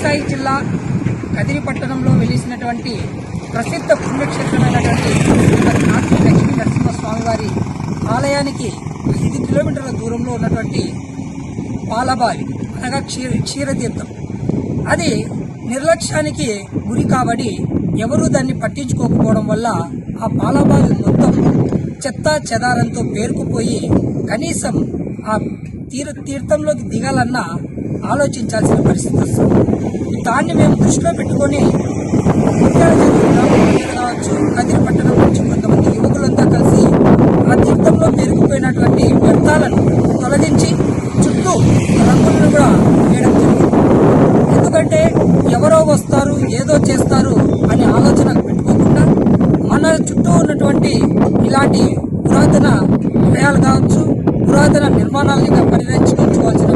సత్యసాయి జిల్లా కదిరి పట్టణంలో వెలిసినటువంటి ప్రసిద్ధ పుణ్యక్షేత్రమైనటువంటి నాటి లక్ష్మీ నరసింహస్వామి వారి ఆలయానికి 5 కిలోమీటర్ల దూరంలో ఉన్నటువంటి పాలబావి అనగా క్షీరతీర్థం అది నిర్లక్ష్యానికి గురి కాబడి ఎవరూ దాన్ని పట్టించుకోకపోవడం వల్ల ఆ పాలబావి మొత్తం చెత్త చెదారంతో పేరుకుపోయి కనీసం ఆ తీర్థంలోకి దిగాలన్నా ఆలోచించాల్సిన పరిస్థితి వస్తుంది. దాన్ని మేము దృష్టిలో పెట్టుకొని కావచ్చు కదిరి పట్టణం నుంచి కొంతమంది యువకులంతా కలిసి ఆ తీర్థంలో పేరుకుపోయినటువంటి వ్యర్థాలను తొలగించి చుట్టూ రంగులను కూడా వేయడం జరిగింది. ఎందుకంటే ఎవరో వస్తారు ఏదో చేస్తారు అనే ఆలోచన పెట్టుకోకుండా మన చుట్టూ ఉన్నటువంటి ఇలాంటి పురాతన విషయాలు కావచ్చు పురాతన నిర్మాణాలను పరిరక్షించుకోవాల్సిన